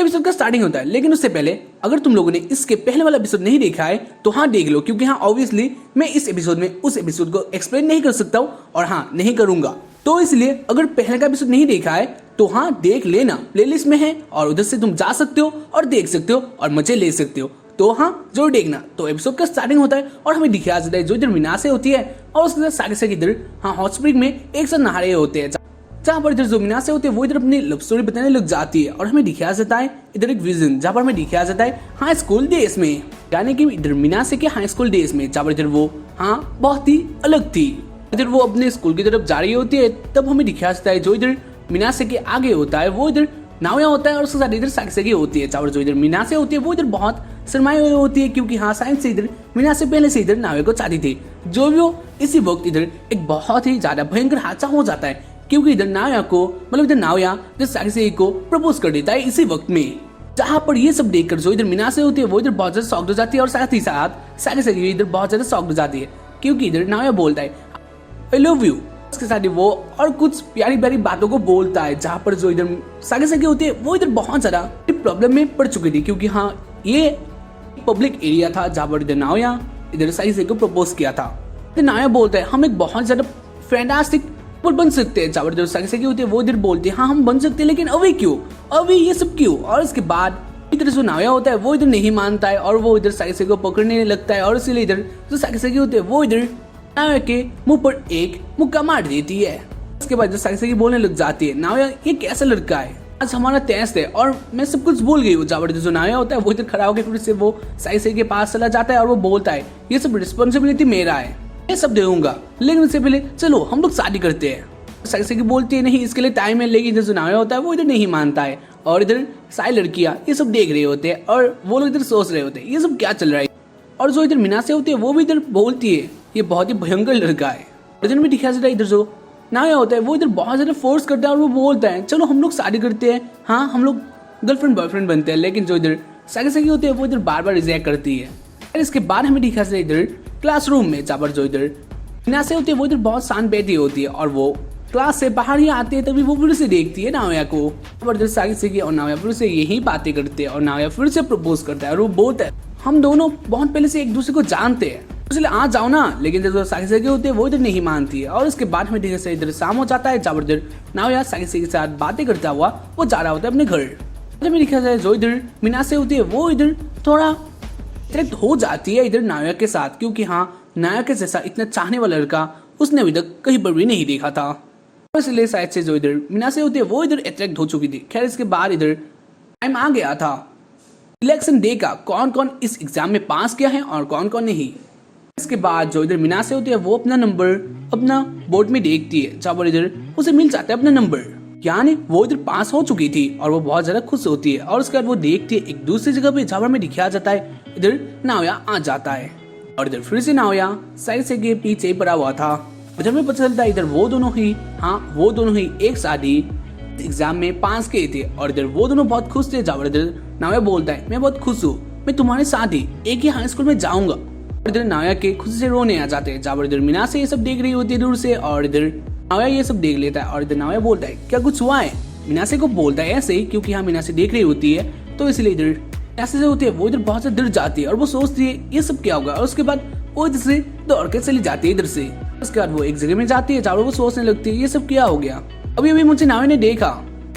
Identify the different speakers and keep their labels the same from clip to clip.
Speaker 1: Episode का starting होता है। लेकिन उससे पहले अगर तुम लोगों ने इसके पहले वाला एपिसोड नहीं देखा है तो हाँ देख लो, क्योंकि हाँ ऑब्वियसली मैं इस एपिसोड में उस एपिसोड को एक्सप्लेन नहीं कर सकता हूँ और हाँ नहीं करूंगा। तो इसलिए अगर पहले का एपिसोड नहीं देखा है तो हाँ देख लेना, प्लेलिस्ट में है और उधर से तुम जा सकते हो और देख सकते हो और मजे ले सकते हो। तो हाँ जरूर देखना। तो एपिसोड का स्टार्टिंग होता है और हमें दिखाया जाता है जो इधर मीनासे होती है और उसके साथ सारे से इधर हाँ हॉट स्प्रिंग में एक साथ नहा रहे होते हैं, जहाँ पर इधर जो मीनासे होती है वो इधर अपनी लव स्टोरी बताने लग जाती है। और हमें दिखाया जाता है इधर एक विजन जहाँ पर हमें दिखाया जाता है हाई स्कूल डेज में, यानी कि इधर मीनासे के हाई स्कूल डेज में, जहाँ पर इधर वो हाँ बहुत ही अलग थी। इधर वो अपने स्कूल की तरफ जा रही होती है, तब हमें दिखाया जाता है जो इधर मीनासे के आगे होता है वो इधर नावया होता है और उसके साथ इधर साक्षी होती है। जहाँ जो इधर मीनासे होती है वो इधर बहुत शर्माई हुई होती है, क्योंकि हाँ साइंस से इधर मीनासे पहले से इधर नावे को चाहती थी। जो भी हो इसी वक्त इधर एक बहुत ही ज्यादा भयंकर हादसा हो जाता है, क्योंकि इधर नावया को मतलब इधर नावया इधर साक्षी को प्रपोज कर देता है इसी वक्त में। जहाँ पर ये सब देखकर जो इधर मीनासे होती है वो इधर बहुत ज्यादा शॉक्ड हो जाती है और साथ ही साथ साक्षी इधर बहुत ज्यादा शॉक्ड हो जाती है, क्योंकि इधर नावया बोलता है आई लव यू। उसके साथ वो और कुछ प्यारी प्यारी बातों को बोलता है। जहाँ पर जो इधर साक्षी होती है वो इधर बहुत ज्यादा प्रॉब्लम में पड़ चुकी थी, क्योंकि हाँ ये पब्लिक एरिया था जहाँ पर इधर नावया इधर साक्षी को प्रपोज किया था। नावया बोलता है हम एक बहुत ज्यादा फैंटास्टिक कपल बन सकते हैं। जहाँ पर जो साक्षी होती है वो इधर बोलती है हाँ हम बन सकते हैं, लेकिन अभी क्यों, अभी ये सब क्यों। और इसके बाद इधर जो नावया होता है वो इधर नहीं मानता है और वो इधर साक्षी को पकड़ने लगता है और इसीलिए इधर जो साक्षी होती है वो इधर नावया के मुंह पर एक मुक्का मार देती है। उसके बाद जो साक्षी बोलने लग जाती है नावया ये कैसा लड़का है, आज हमारा टेस्ट है और मैं सब कुछ भूल गई हूँ। जहाँ जो नावया होता है वो इधर खड़ा होकर फिर से वो साक्षी के पास चला जाता है और वो बोलता है ये सब रिस्पॉन्सिबिलिटी मेरा है, मैं सब दूंगा, लेकिन उससे पहले चलो हम लोग शादी करते हैं। साक्षी बोलती है नहीं इसके लिए टाइम है, लेकिन जो नावया होता है वो इधर नहीं मानता है और इधर सारी लड़कियां ये सब देख रहे होते हैं और वो लोग इधर सोच रहे होते हैं ये सब क्या चल रहा है। और जो इधर मीनासे होती है वो भी इधर बोलती है ये बहुत ही भयंकर लड़का है। इधर में दिखाया जाता है इधर जो नावया होता है वो इधर बहुत ज्यादा फोर्स करता है और वो बोलता है चलो हम लोग शादी करते हैं, हाँ हम लोग गर्लफ्रेंड बॉयफ्रेंड बनते हैं। लेकिन जो इधर साक्षी होती है वो इधर बार बार रिजेक्ट करती है। और इसके बाद हमें दिखाया जाता है इधर क्लासरूम में, जहाँ पर जो इधर मीनासे होती है वो इधर बहुत शांत बैठी होती है और वो क्लास से बाहर ही आती है, तभी वो फिर से देखती है नावया को। जबरदस्त साक्षी और नावया फिर से यही बातें करते हैं और नावया फिर से प्रपोज करता है और वो बोलता है हम दोनों बहुत पहले से एक दूसरे को जानते हैं, इसलिए आ जाओ ना। लेकिन जो साक्षी होती है वो इधर नहीं मानती है। और इसके बाद में देखिए इधर शाम हो जाता है, जहाँ इधर नावया साक्षी के साथ बातें करता हुआ वो जा रहा होता है अपने घर। जब देखा जाए जो इधर मीनासे होती है वो इधर थोड़ा अट्रैक्ट हो जाती है इधर नावया के साथ, क्योंकि हाँ नावया के जैसा इतना चाहने वाला लड़का उसने अभी तक कहीं पर भी नहीं देखा था। इसलिए शायद से जो इधर मीनासे होती है वो इधर अट्रैक्ट हो चुकी थी। खैर इसके बाद इधर टाइम आ गया था इलेक्शन डे का, कौन कौन इस एग्जाम में पास किया है और कौन कौन नहीं। इसके बाद जो इधर मीनासे होती है वो अपना नंबर अपना बोर्ड में देखती है, जहाँ पर इधर उसे मिल जाता है अपना नंबर, यानी वो इधर पास हो चुकी थी और वो बहुत ज्यादा खुश होती है। और उसके बाद वो देखती है एक दूसरी जगह पे, जहाँ पर हमें दिखाया जाता है इधर नावया आ जाता है और इधर फिर से नावया साइड से के पीछे पड़ा हुआ था। इधर में पता चलता है इधर वो दोनों ही एक शादी एग्जाम में पास किए थे और इधर वो दोनों बहुत खुश थे। जहाँ इधर नावया बोलता है मैं बहुत खुश हूँ, मैं तुम्हारे साथ ही एक ही हाई स्कूल में जाऊंगा। इधर नावया के खुशी से रोने आ जाते हैं। जहाँ इधर मीनासे ये सब देख रही होती है दूर से और इधर नावया ये सब देख लेता है और इधर नावया बोलता है क्या कुछ हुआ है। मीनासे को बोलता है ऐसे ही, क्योंकि हाँ मीनासे देख रही होती है तो इसलिए इधर मीनासे जो होती है वो इधर बहुत से डर जाती है और वो सोचती है ये सब क्या होगा। और उसके बाद वो इधर से दौड़ के चली जाती है इधर से। उसके बाद वो एक जगह में जाती है जहाँ वो सोचने लगती है ये सब क्या हो गया, अभी अभी मुझे नावया ने देखा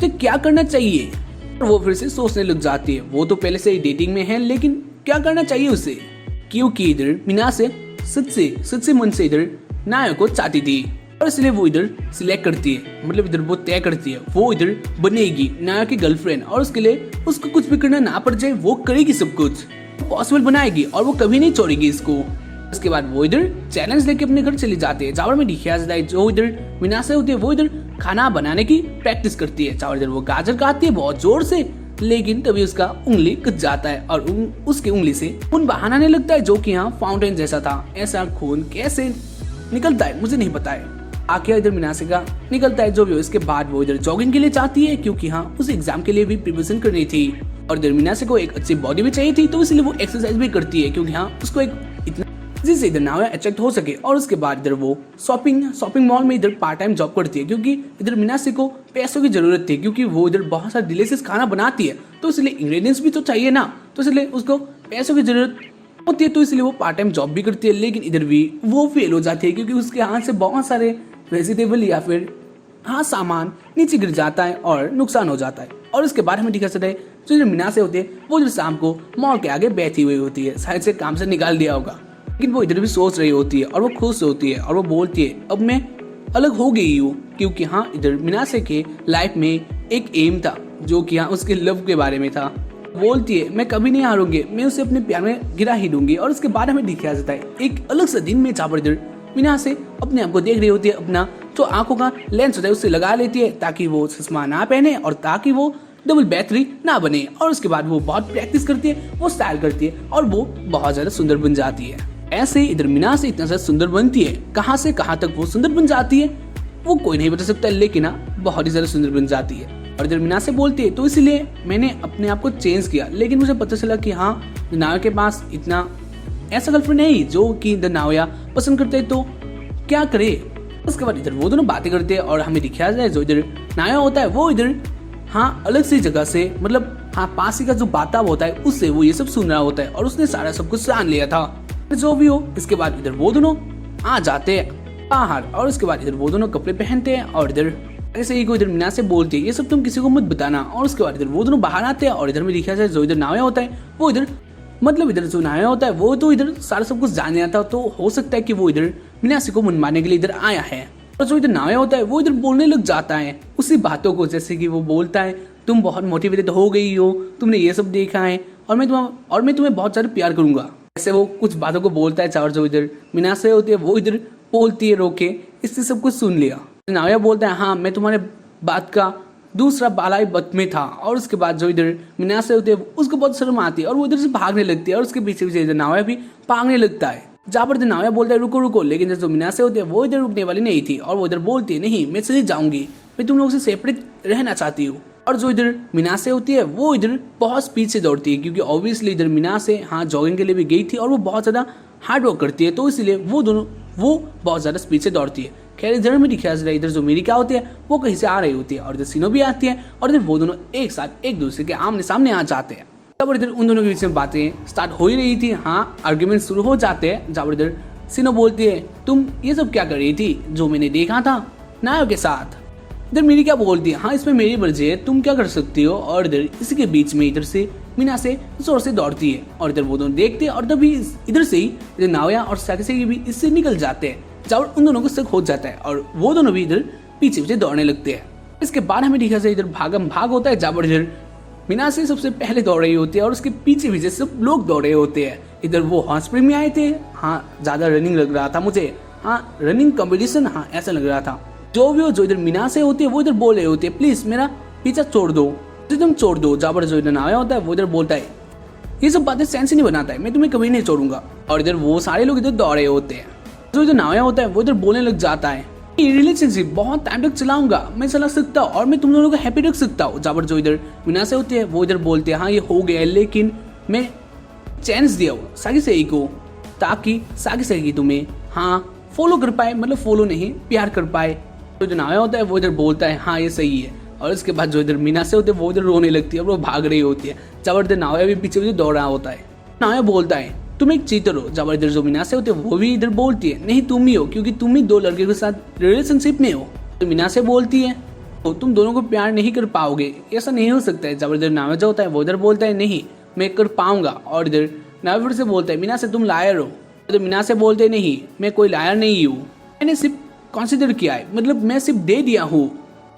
Speaker 1: तो क्या करना चाहिए। और वो फिर से सोचने लग जाती है वो तो पहले से ही डेटिंग में है, लेकिन क्या करना चाहिए उसे, क्योंकि इधर मीनासे सच्चे मन से इधर नावया को चाहती थी और इसलिए वो इधर सिलेक्ट करती है, मतलब इधर वो तय करती है वो इधर बनेगी नावया की गर्लफ्रेंड और उसके लिए उसको कुछ भी करना ना पड़ जाए वो करेगी, सब कुछ पॉसिबल बनाएगी और वो कभी नहीं छोड़ेगी इसको। उसके बाद वो इधर चैलेंज लेके अपने घर चली जाती है, जहाँ में दिखाया जाता है जो इधर मीनासे होती है वो इधर खाना बनाने की प्रैक्टिस करती है। जहाँ इधर वो गाजर काटती है बहुत जोर से, लेकिन तभी उसका उंगली कट जाता है और उसकी उंगली से खून बहाने लगता है, जो कि यहाँ फाउंटेन जैसा था। ऐसा खून कैसे निकलता है मुझे नहीं पता है, आखिर इधर मीनासे का निकलता है जो भी हो। इसके बाद वो इधर जॉगिंग के लिए चाहती है, क्योंकि हाँ उस एग्जाम के लिए भी प्रिपरेशन करनी थी और इधर मीनासे को एक अच्छी बॉडी भी चाहिए थी, तो इसलिए वो एक्सरसाइज भी करती है, क्योंकि हाँ उसको एक इतना जिससे इधर नावया अट्रैक्ट हो सके। और उसके बाद इधर वो शॉपिंग मॉल में इधर पार्ट टाइम जॉब करती है, क्योंकि इधर मीनासे को पैसों की जरूरत थी, क्योंकि वो इधर बहुत सारा डिलीशियस खाना बनाती है तो इसलिए इंग्रेडिएंट्स भी तो चाहिए ना, तो इसलिए उसको पैसों की जरूरत होती है, तो इसलिए वो पार्ट टाइम जॉब भी करती है। लेकिन इधर भी वो फेल हो जाती है क्योंकि उसके हाथ से बहुत सारे वेजिटेबल या फिर सामान नीचे गिर जाता है और नुकसान हो जाता है। और उसके बाद हमें दिखा सकता है जो इधर मीना से होती है वो इधर शाम को मॉल के आगे बैठी हुई होती है, शायद से काम से निकाल दिया होगा, लेकिन वो इधर भी सोच रही होती है और वो खुश होती है और वो बोलती है अब मैं अलग हो गई हूँ, क्योंकि इधर मीनासे के लाइफ में एक एम था जो कि उसके लव के बारे में था। बोलती है मैं कभी नहीं हारूंगी, मैं उसे अपने प्यार में गिरा ही दूंगी। और उसके बाद हमें दिखाया जाता है एक अलग सा दिन में जहाँ पर इधर मीनासे अपने आप को देख रही होती है, अपना जो आंखों का लेंस होता है उससे लगा लेती है ताकि वो चश्मा ना पहने और ताकि वो डबल बैटरी ना बने। और उसके बाद वो बहुत प्रैक्टिस करती है, वो स्टाइल करती है और वो बहुत ज्यादा सुंदर बन जाती है। ऐसे इधर मीनासे इतना ज्यादा सुंदर बनती है, कहाँ से कहाँ तक वो सुंदर बन जाती है वो कोई नहीं बता सकता, लेकिन बहुत ही ज्यादा सुंदर बन जाती है। और इधर मीनासे बोलती है तो इसलिए मैंने अपने आप को चेंज किया, लेकिन मुझे पता चला कि नाया के पास इतना ऐसा गर्लफ्रेंड नहीं जो कि नाया पसंद करते, तो क्या करे। उसके बाद इधर वो दोनों बातें करते हैं और हमें दिखाया जाए जो इधर नाया होता है वो इधर अलग सी जगह से, मतलब पास ही का जो बाताब होता है उससे वो ये सब सुन रहा होता है और उसने सारा सब कुछ जान लिया था जो भी हो। इसके बाद इधर वो दोनों आ जाते हैं बाहर और उसके बाद इधर वो दोनों कपड़े पहनते हैं और इधर ऐसे ही को इधर मीना से बोलती है ये सब तुम किसी को मत बताना। और उसके बाद इधर वो दोनों बाहर आते हैं और इधर में दिखा जाए जो इधर नाया होता है वो इधर इधर जो नाया होता है वो तो इधर सारा सब कुछ जान आता, तो हो सकता है कि वो इधर मीनासे को मनवाने के लिए इधर आया है। और जो इधर नाया होता है वो इधर बोलने लग जाता है उसी बातों को, जैसे कि वो बोलता है तुम बहुत मोटिवेटेड हो गई हो, तुमने ये सब देखा है और मैं तुम्हें बहुत सारा प्यार करूंगा। ऐसे वो कुछ बातों को बोलता है और जो इधर मीनासे होती है वो इधर बोलती है रोके, इससे सब कुछ सुन लिया। नाया बोलता है हाँ मैं तुम्हारे बात का दूसरा बालाई बत में था। और उसके बाद जो इधर मीनासे होती है उसको बहुत शर्म आती है और वो इधर से भागने लगती है और उसके पीछे पीछे इधर नाया भी भागने लगता है। जहाँ पर नाया बोलता है रुको रुको, लेकिन जो मीनासे होती है वो इधर रुकने वाली नहीं थी और वो इधर बोलती है नहीं मैं चली जाऊंगी, मैं तुम लोगों से सेपरेट रहना चाहती हूँ। और जो इधर मीनासे होती है वो इधर बहुत स्पीड से दौड़ती है क्योंकि ऑब्वियसली इधर मीनासे जॉगिंग के लिए भी गई थी और वो बहुत ज्यादा हार्ड वर्क करती है, तो इसलिए वो बहुत ज्यादा स्पीड से दौड़ती है। खैर इधर में दिखाया जा रहा है इधर जो मेरी क्या होती है वो कहीं से आ रही होती है और इधर सीनो भी आती है और इधर वो दोनों एक साथ एक दूसरे के आमने सामने आ जाते हैं। तब इधर उन दोनों के बीच में बातें स्टार्ट हो ही रही थी, आर्ग्यूमेंट शुरू हो जाते हैं। जब इधर सीनो बोलती है तुम ये सब क्या कर रही थी जो मैंने देखा था नायो के साथ। इधर मेरी क्या बोलती है इसमें मेरी मर्जी है, तुम क्या कर सकती हो। और इधर इसी के बीच में इधर से मीना से जोर से दौड़ती है और इधर वो दोनों देखते हैं और तभी इधर से ही इधर नाया और साकिसे भी इससे निकल जाते हैं। जब उन दोनों को शक हो जाता है और वो दोनों भी इधर पीछे पीछे दौड़ने लगते हैं। इसके बाद हमें दिखा जाए इधर भागम भाग होता है जब इधर मीना से सबसे पहले दौड़ रही होती है और उसके पीछे पीछे सब लोग दौड़े होते हैं। इधर वो हॉट स्प्रिंग में आए थे, ज्यादा रनिंग लग रहा था मुझे, रनिंग कॉम्पिटिशन ऐसा लग रहा था। जो भी हो जो इधर मीना से होती है वो इधर बोल रहे होते हैं प्लीज मेरा पीछा छोड़ दो, तुम छोड़ दो। जहाँ जो इधर नाया होता है वो इधर बोलता है ये सब बातें सेंस ही नहीं बनाता है, मैं तुम्हें कभी नहीं छोड़ूंगा। और इधर वो सारे लोग इधर दौड़े होते हैं। जो इधर नाया होता है वो इधर बोलने लग जाता है ये रिलेशनशिप बहुत टाइम तक चलाऊंगा, मैं चला सकता हूँ और मैं तुम दोनों को हैप्पी रख सकता हूँ। जहाँ जो इधर मीना से होती है वो इधर बोलते हैं ये हो गया है, लेकिन मैं चांस दिया हूँ साकिसे को ताकि साकिसे तुम्हें फॉलो कर पाए, मतलब फॉलो नहीं प्यार कर पाए। तो जो नाया होता है वो इधर बोलता है ये सही है। और उसके बाद जो इधर मीना से होते हैं वो इधर रोने लगती है और वो भाग रही होती है। जब नाया भी पीछे पीछे दौड़ रहा होता है। नाया बोलता है तुम एक चीटर हो। जब इधर जो मीना से होते हैं वो भी इधर बोलती है नहीं तुम ही हो, क्योंकि तुम ही दो लड़के के साथ रिलेशनशिप में हो। तो मीना से बोलती है तो तुम दोनों को प्यार नहीं कर पाओगे, ऐसा नहीं हो सकता है। जब इधर नाया जो होता है वो इधर बोलता है नहीं मैं कर पाऊंगा। और इधर नाया फिर से बोलता है मीना से तुम लायर हो। तो मीना से बोलते नहीं मैं कोई लायर नहीं हूँ, मैंने सिर्फ कंसिडर किया है, मतलब मैं सिर्फ दे दिया हूँ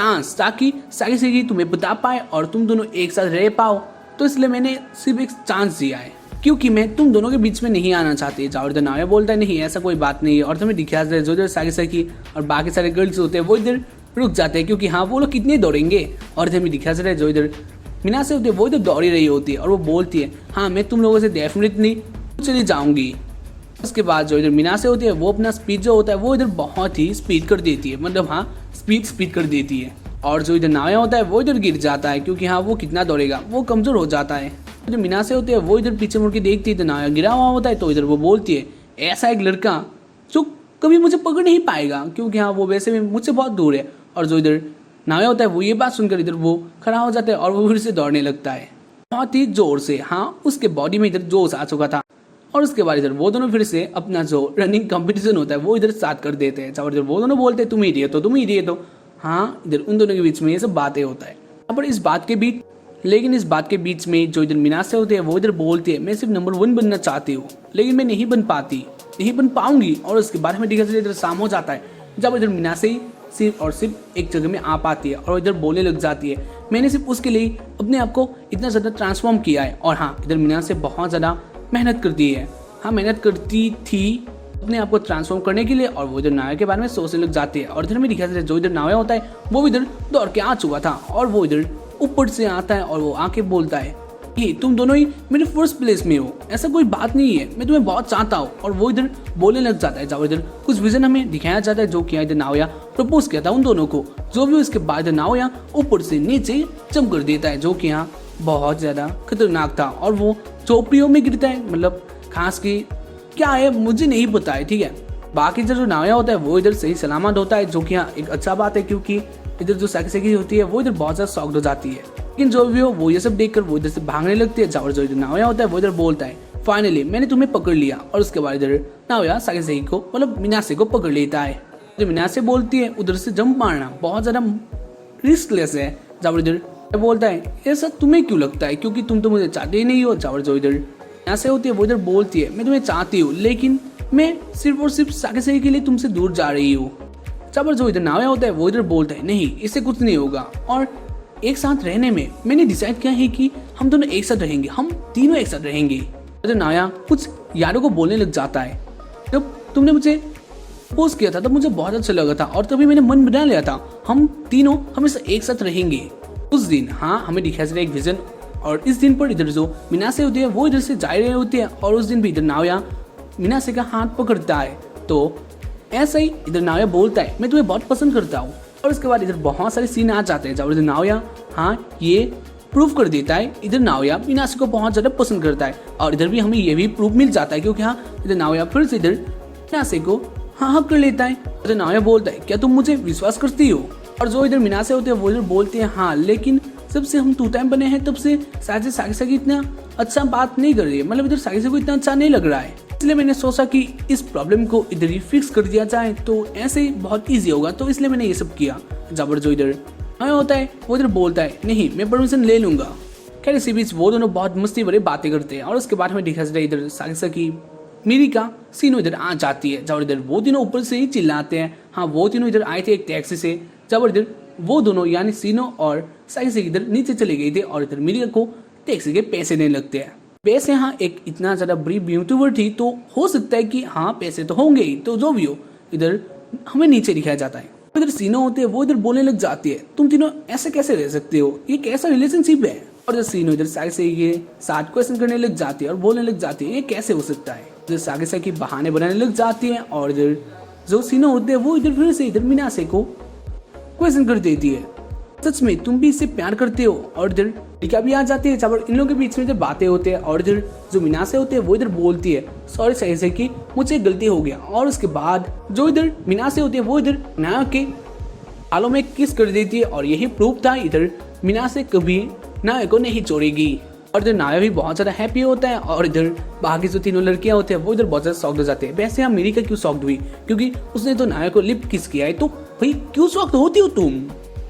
Speaker 1: ताकि साकिसे तुम्हें बता पाए और तुम दोनों एक साथ रह पाओ, तो इसलिए मैंने सिर्फ एक चांस दिया है क्योंकि मैं तुम दोनों के बीच में नहीं आना चाहती। जाओ इधर नाया बोलता है नहीं ऐसा कोई बात नहीं है। और तुम्हें दिखा जाए जो इधर साकिसे और बाकी सारे गर्ल्स होते हैं वो इधर रुक जाते हैं क्योंकि वो लोग कितने दौड़ेंगे। और इधर में दिखा जाए जो इधर मीना से होती है वो इधर दौड़ी रही होती है और वो बोलती है मैं तुम लोगों से डेफिनेटली चली जाऊंगी। उसके बाद जो इधर मीना से होती है वो अपना स्पीड जो होता है वो इधर बहुत ही स्पीड कर देती है, मतलब स्पीड कर देती है। और जो इधर नाया होता है वो इधर गिर जाता है क्योंकि वो कितना दौड़ेगा, वो कमजोर हो जाता है। जो मीना से होती है वो इधर पीछे मुड़ के देखती है तो नाया गिरा हुआ होता है। तो इधर वो बोलती है ऐसा एक लड़का जो कभी मुझे पकड़ नहीं पाएगा क्योंकि वो वैसे भी मुझसे बहुत दूर है। और जो इधर नाया होता है वो ये बात सुनकर इधर वो खड़ा हो जाता है और वो फिर से दौड़ने लगता है। बहुत ही जोर से। हाँ, उसके बॉडी में इधर जोश आ चुका था और उसके बाद इधर वो दोनों फिर से अपना जो रनिंग कंपटीशन होता है वो इधर स्टार्ट कर देते हैं। और इधर वो दोनों बोलते हैं तुम ही इडियट हो। हाँ, इधर उन दोनों के बीच में ये सब बातें होता है। पर इस बात के बीच में जो इधर मीनासे होते हैं वो इधर बोलते हैं मैं सिर्फ नंबर 1 बनना चाहती हूँ, लेकिन मैं नहीं बन पाऊंगी। और उसके बाद में देखा इधर शाम हो जाता है जब इधर मीनासे सिर्फ एक जगह में आ पाती है और इधर बोलने लग जाती है मैंने सिर्फ उसके लिए अपने आप को इतना ज़्यादा ट्रांसफॉर्म किया है। और हाँ, इधर मीनासे बहुत ज़्यादा मेहनत करती है। हाँ, मेहनत करती थी अपने आप को ट्रांसफॉर्म करने के लिए। और वो इधर नाया के बारे में सोचने लग जाती है। और इधर में दिखा जो इधर नाया होता है वो इधर दौड़ के आ चुका था और वो इधर ऊपर से आता है और वो आके बोलता है कि तुम दोनों ही मेरे फर्स्ट प्लेस में हो, ऐसा कोई बात नहीं है, मैं तुम्हें बहुत चाहता हूँ। और वो इधर बोलने लग जाता है। जब इधर कुछ विजन हमें दिखाया जाता है जो कि इधर नाया प्रपोज किया था उन दोनों को, जो भी इसके बाद नाया ऊपर से नीचे जंप कर देता है जो कि यहाँ बहुत ज़्यादा खतरनाक था। और वो चौपड़ियों में गिरता है, मतलब खास की क्या है मुझे नहीं पता है, ठीक है। बाकी जो नाया होता है वो इधर सही सलामत होता है जो कि यहाँ एक अच्छा बात है, क्योंकि इधर जो साकी होती है वो इधर बहुत ज़्यादा शॉक्ड हो जाती है। लेकिन जो भी हो वो ये सब देखकर वो इधर से भागने लगती है। और जो इधर नाया होता है वो इधर बोलता है फाइनली मैंने तुम्हें पकड़ लिया। और उसके बाद इधर नाया साकी को मतलब मीनासे को पकड़ लेता है। जो मीनासे बोलती है उधर से जंप मारना बहुत ज़्यादा रिस्कलेस है। जब इधर बोलता है ऐसा तुम्हें क्यों लगता है, क्योंकि तुम तो मुझे चाहते ही नहीं हो। और जो इधर ऐसे होती है वो इधर बोलती है मैं तुम्हें चाहती हूँ, लेकिन मैं सिर्फ और सिर्फ साकी के लिए तुमसे दूर जा रही हूँ। जब जो इधर नाया होता है वो इधर बोलता है नहीं, इससे कुछ नहीं होगा। और एक साथ रहने में मैंने डिसाइड किया है कि हम दोनों एक साथ रहेंगे, हम तीनों एक साथ रहेंगे। इधर नाया कुछ यारों को बोलने लग जाता है जब तुमने मुझे पोस्ट किया था तब मुझे बहुत अच्छा लगा था और तभी मैंने मन बना लिया था हम तीनों हमेशा एक साथ रहेंगे। उस दिन हाँ हमें दिखाया जाता है एक विजन। और इस दिन पर इधर जो मीनासे होती है वो इधर से जा रही होती है और उस दिन भी इधर नाया मीनासे का हाथ पकड़ता है। तो ऐसा ही इधर नाया बोलता है मैं तुम्हें बहुत पसंद करता हूँ। और उसके बाद इधर बहुत सारे सीन आ जाते हैं जब इधर नाया हाँ ये प्रूव कर देता है इधर नाया मीनासे को बहुत ज़्यादा पसंद करता है। और इधर भी हमें ये भी प्रूफ मिल जाता है क्योंकि हाँ इधर नाया फिर से इधर मीनासे को हाँ कर लेता है। इधर नाया बोलता है क्या तुम मुझे विश्वास करती हो। और जो इधर मीनासे होते हैं वो इधर बोलते हैं हाँ, लेकिन जब से हम 2 टाइम बने हैं तब से शायद साकी इतना अच्छा बात नहीं कर रही है, मतलब इधर साकी को इतना अच्छा नहीं लग रहा है। इसलिए मैंने सोचा कि इस प्रॉब्लम को इधर ही फिक्स कर दिया जाए तो ऐसे बहुत ईजी होगा, तो इसलिए मैंने ये सब किया। जबर जो इधर नाया होता है वो इधर बोलता है नहीं मैं परमिशन ले लूंगा। खैर इसी बीच वो दोनों बहुत मस्ती भरी बातें करते हैं और उसके बाद हमें दिखा जाता है इधर साकी मिरिका सीनो इधर आ जाती है। जब इधर वो तीनों ऊपर से ही चिल्लाते हैं। हाँ वो तीनों इधर आए थे एक टैक्सी से। जब इधर वो दोनों यानी सीनो और साकी इधर नीचे चले गए थे और इधर मिरिका को टैक्सी के पैसे देने लगते हैं। वैसे हाँ एक इतना ज़्यादा बड़ी यूट्यूबर थी तो हो सकता है कि हाँ पैसे तो होंगे ही, तो जो भी हो इधर हमें नीचे दिखाया जाता है। इधर सीनो होते हैं वो इधर बोलने लग जाती है तुम तीनों ऐसे कैसे रह सकते हो, ये कैसा रिलेशनशिप है। और जब सीनो इधर साकी के साथ क्वेश्चन करने लग जाती है और बोलने लग जाती है ये कैसे हो सकता है। इधर साकी बहाने बनाने लग जाती है और इधर जो सीनो होते हैं वो इधर फिर से इधर मीनासे को क्वेश्चन कर देती है सच में तुम भी इससे प्यार करते हो। और इधर टीका भी आ जाती है। जब इन लोगों के बीच में इधर बातें होते हैं और इधर जो मीनासे होते हैं वो इधर बोलती है सॉरी साकी मुझे गलती हो गया। और उसके बाद जो इधर मीनासे होते हैं वो इधर नाया के आलों में किस कर देती है और यही प्रूफ था इधर मीनासे कभी नाया को नहीं छोड़ेगी। और इधर नाया भी बहुत ज़्यादा हैप्पी होता है और इधर बाकी जो तीनों लड़कियां होती है वो इधर बहुत ज़्यादा शॉक्ड हो जाते हैं। वैसे हम मिरिका क्यों शॉक्ड हुई, क्योंकि उसने तो नाया को लिप किस किया है, तो भाई क्यों शॉक्ड होती हो तुम,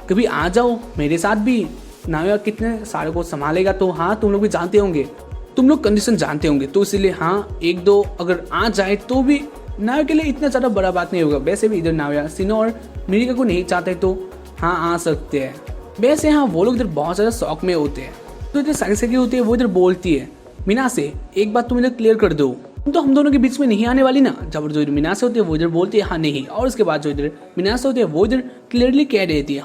Speaker 1: कभी आ जाओ मेरे साथ भी। नाया कितने सारे को संभालेगा तो हाँ तुम लोग भी जानते होंगे, तुम लोग कंडीशन जानते होंगे, तो इसीलिए हाँ 1-2 अगर आ जाए तो भी नाया के लिए इतना ज़्यादा बड़ा बात नहीं होगा। वैसे भी इधर नाया सीनो और मिरिका को नहीं चाहते तो हाँ आ सकते हैं। वैसे हाँ वो लोग इधर बहुत ज़्यादा शौक में होते हैं। तो इधर साकी होती है वो इधर बोलती है मीनासे एक बात तुम इधर क्लियर कर दो, तुम तो हम दोनों के बीच में नहीं आने वाली ना। जब जो इधर मीनासे होती है वो इधर बोलती है हाँ नहीं। और उसके बाद जो इधर मीनासे होती है वो इधर क्लियरली कह देती है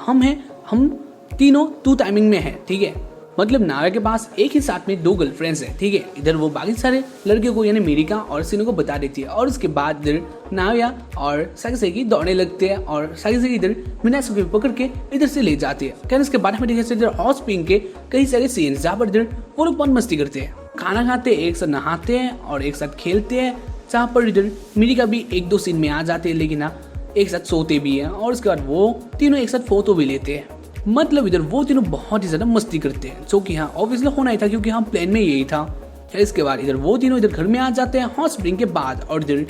Speaker 1: हम तीनों 2 टाइमिंग में है, ठीक है। मतलब नाया के पास एक ही साथ में 2 गर्लफ्रेंड्स है, ठीक है। इधर वो बाकी सारे लड़कियों को यानी मिरिका और सीनो को बता देती है। और उसके बाद इधर नाया और साकी दौड़ने लगते हैं और साकी इधर मीनासे को पकड़ के इधर से ले जाती है। क्या इसके बाद में देखा इधर हॉट स्प्रिंग के कई सारे सीन्स जहाँ पर इधर वो लोग बहुत मस्ती करते हैं, खाना खाते हैं, एक साथ नहाते हैं और एक साथ खेलते हैं। जहाँ पर इधर मिरिका भी 1-2 सीन में आ जाते हैं, लेकिन हाँ एक साथ सोते भी हैं। और उसके बाद वो तीनों एक साथ फोटो भी लेते हैं। मतलब इधर वो तीनों बहुत ही ज्यादा मस्ती करते हैं, जो कि यहाँ ऑब्वियसली होना ही था क्योंकि यहाँ प्लान में यही था। फिर इसके बाद इधर वो तीनों इधर घर में आ जाते हैं हॉट स्प्रिंग के बाद, और इधर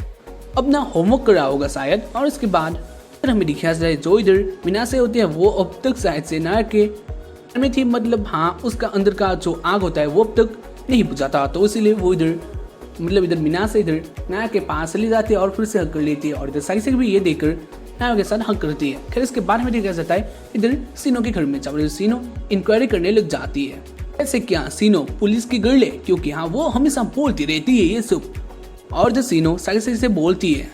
Speaker 1: अपना होमवर्क कर रहा होगा शायद। और इसके बाद इधर हमें दिखाया जाए जो इधर मिनासे होते हैं वो अब तक शायद से नायक के में थी, मतलब हाँ उसका अंदर का जो आग होता है वो अब तक नहीं बुझा था, तो इसीलिए वो इधर मतलब इधर मिनासे इधर नायक के पास चली जाती है और फिर से हक कर लेती है, और इधर साइसे भी ये देखकर नायक के साथ हक करती है। फिर इसके बाद में देखा जाता है इधर सीनो के घर में, जब सीनो इंक्वायरी करने लग जाती है। ऐसे क्या सीनो पुलिस की गर्ल है, क्योंकि हाँ वो हमेशा बोलती रहती है ये सब। और जो सीनो साइसे से बोलती है,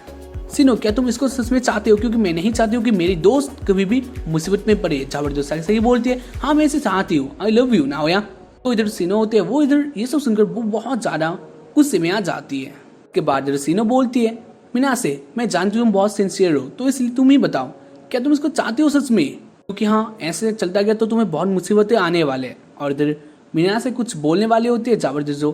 Speaker 1: सीनो क्या तुम इसको सच में चाहते हो, क्योंकि मैं नहीं चाहती हूँ कि मेरी दोस्त कभी भी मुसीबत में पड़े। जबरदस्त साइसे बोलती है हाँ मैं इसे चाहती हूँ, आई लव यू नाओया। तो इधर सीनो होते हैं वो इधर ये सब सुनकर वो बहुत ज्यादा गुस्से में आ जाती है। के बाद इधर सीनो बोलती है मिनासे मैं जानती हूँ तुम बहुत सिंसियर हो, तो इसलिए तुम ही बताओ क्या तुम इसको चाहते हो सच में, क्योंकि हाँ ऐसे चलता गया तो तुम्हें बहुत मुसीबतें आने वाले। और इधर मिनासे कुछ बोलने वाली होती है, जबरदस्त जो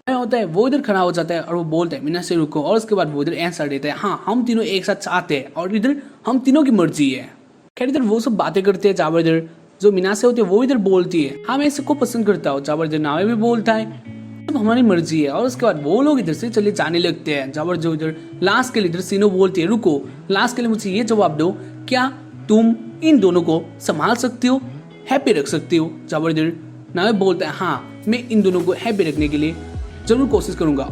Speaker 1: होता है वो इधर खड़ा हो जाता है और वो बोलता है मिनासे रुको, और उसके बाद वो इधर आंसर देता है हाँ हम तीनों एक साथ चाहते हैं और इधर हम तीनों की मर्जी है। खैर इधर वो सब बातें करते हैं, जाबर इधर जो मिनासे होते हैं वो इधर बोलती है हाँ मैं इसको पसंद करता हूँ, जाबर इधर नावे भी बोलता है अब हमारी मर्जी है। और उसके बाद वो लोग इधर से चले जाने लगते हैं। जाबर जो इधर लास्ट के लिए इधर सीनो बोलती है रुको, लास्ट के लिए मुझे ये जवाब दो क्या तुम इन दोनों को संभाल सकती हो, हैप्पी रख सकती हो। जाबर इधर नावे बोलता है हाँ मैं इन दोनों को हैप्पी रखने के लिए जरूर कोशिश करूंगा।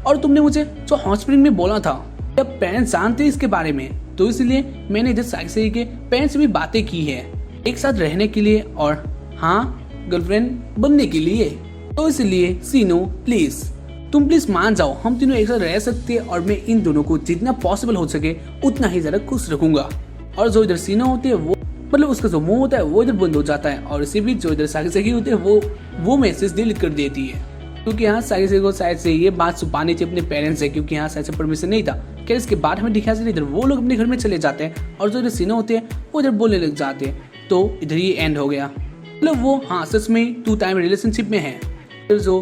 Speaker 1: और तुमने मुझे जो हॉट स्प्रिंग में बोला था जब पेरेंट्स जानते इसके बारे में, तो इसलिए मैंने इधर साइसे के पेरेंट्स से भी बातें की है एक साथ रहने के लिए और हाँ गर्लफ्रेंड बनने के लिए। तो इसलिए सीनो प्लीज तुम प्लीज मान जाओ, हम तीनों एक साथ रह सकते हैं और मैं इन दोनों को जितना पॉसिबल हो सके उतना ही ज्यादा खुश रखूंगा। और जो इधर सीनो होते है वो मतलब उसका जो मुंह होता है वो इधर बंद हो जाता है, और इसी बीच जो इधर साइसे होते हैं वो मैसेज डिलीट कर देती है, क्योंकि यहाँ साइसे को शायद से ये बात छुपानी थी अपने पेरेंट्स से, क्योंकि यहाँ शायद से परमिशन नहीं था। क्या इसके बाद हमें दिखाया जाता है इधर वो लोग अपने घर में चले जाते हैं और जो इधर सीनो होते हैं वो इधर बोलने लग जाते हैं। तो इधर ये एंड हो गया, मतलब वो हाँ सच में 2 टाइम रिलेशनशिप में है। फिर जो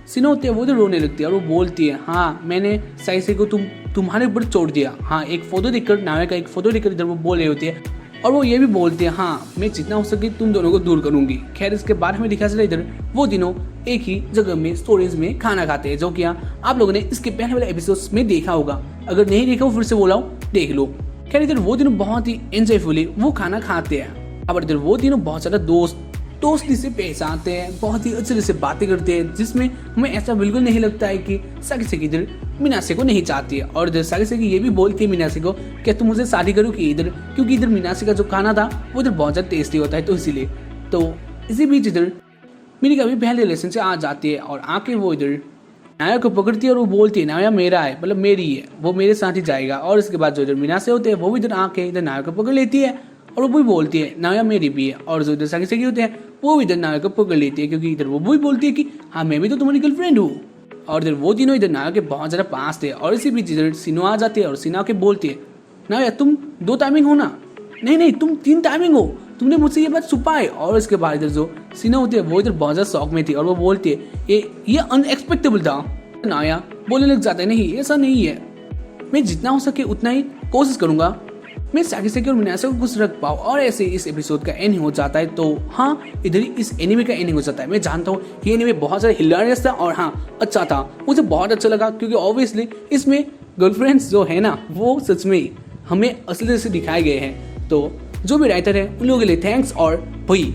Speaker 1: सीनो होती है वो इधर रोने लगती है और वो बोलती है हाँ मैंने साइसे को तुम्हारे ऊपर छोड़ दिया। हाँ एक फोटो देखकर नावे का एक फोटो देखकर इधर वो बोल रही होती है, और वो ये भी बोलती है हाँ मैं जितना हो सके तुम दोनों को दूर करूंगी। खैर इसके बाद हमें दिखा चला इधर वो दिनों एक ही जगह में स्टोरेज में खाना खाते हैं, जो कि आप लोगों ने इसके पहले वाले एपिसोड्स में देखा होगा। अगर नहीं देखा हो फिर से बोला हूँ देख लो। खैर इधर वो दिनों बहुत ही एंजॉयफुली वो खाना खाते हैं। अब इधर वो दिनों बहुत ज्यादा दोस्ती से पेश आते हैं, बहुत ही अच्छे से बातें करते हैं, जिसमें हमें ऐसा बिल्कुल नहीं लगता है कि साकिसे इधर मिनासे को नहीं चाहती है। और इधर साकिसे ये भी बोलती है मिनासे को क्या तुम मुझे शादी करो कि इधर, क्योंकि इधर मिनासे का जो खाना था वो इधर बहुत ज्यादा टेस्टी होता है, तो इसीलिए। तो इसी बीच इधर मेरी कभी पहले रिलेशन से आ जाती है और आके वो इधर नाया को पकड़ती है और वो बोलती है नाया मेरा है, मतलब मेरी है, वो मेरे साथ ही जाएगा। और इसके बाद जो इधर मिनासे होते हैं वो भी इधर आके इधर नाया को पकड़ लेती है और वो भी बोलती है नाया मेरी भी है। और जो इधर साकिसे होते हैं वो भी इधर नाया को पकड़ लेती है, क्योंकि इधर वो भी बोलती है कि हाँ मैं भी तो तुम्हारी गर्लफ्रेंड हूँ। और इधर वो तीनों इधर नाया के बहुत ज़्यादा पास थे। और इसी बीच इधर सीनो आ जाती है और सीनो आके बोलती है नाया तुम 2 टाइमिंग हो ना, नहीं तुम 3 टाइमिंग हो, तुमने मुझसे ये बात छुपाई। और इसके बाद इधर जो सीनो होती है वो इधर बहुत ज़्यादा शौक में थी और वो बोलती है ये अनएक्सपेक्टेबल था। नाया बोलने लग जाता है नहीं ऐसा नहीं है, मैं जितना हो सके उतना ही कोशिश करूंगा मैं साकिसे और मिनासे को खुश रख पाऊँ। और ऐसे इस एपिसोड का एंड हो जाता है। तो हाँ इधर ही इस एनिमे का एंडिंग हो जाता है। मैं जानता हूँ ये एनिमे बहुत ज़्यादा हिलेरियस था और हाँ अच्छा था, मुझे बहुत अच्छा लगा, क्योंकि ऑब्वियसली इसमें गर्लफ्रेंड्स जो है ना वो सच में हमें असली से दिखाए गए हैं। तो जो भी राइटर है उन लोगों के लिए थैंक्स। और भाई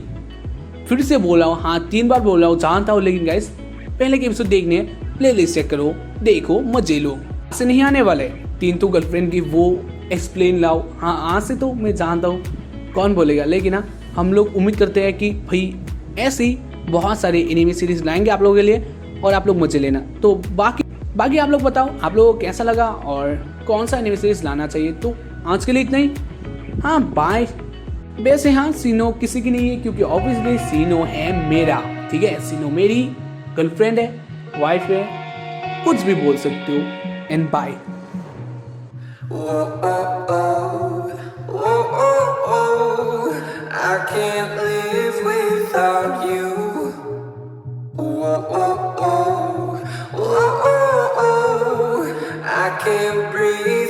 Speaker 1: फिर से बोल रहा हूँ, हाँ 3 बार बोल रहा हूँ जानता हूँ, लेकिन गाइस पहले के एपिसोड देखने प्ले लिस्ट चेक करो, देखो मजे लो, ऐसे नहीं आने वाले 3 तो गर्लफ्रेंड की वो एक्सप्लेन लाओ। हाँ आज से तो मैं जानता हूँ कौन बोलेगा, लेकिन हाँ हम लोग उम्मीद करते हैं कि भाई ऐसे ही बहुत सारे एनिमे सीरीज लाएंगे आप लोगों के लिए और आप लोग मजे लेना। तो बाकी आप लोग बताओ आप लोगों को कैसा लगा और कौन सा एनिमे सीरीज लाना चाहिए। तो आज के लिए इतना ही, हाँ बाय। वैसे हाँ सीनो किसी की नहीं है, क्योंकि ऑब्वियसली सीनो है मेरा, ठीक है, सीनो मेरी गर्लफ्रेंड है, वाइफ है, कुछ भी बोल सकते हो। And bye.
Speaker 2: I can't live without you. I can't breathe.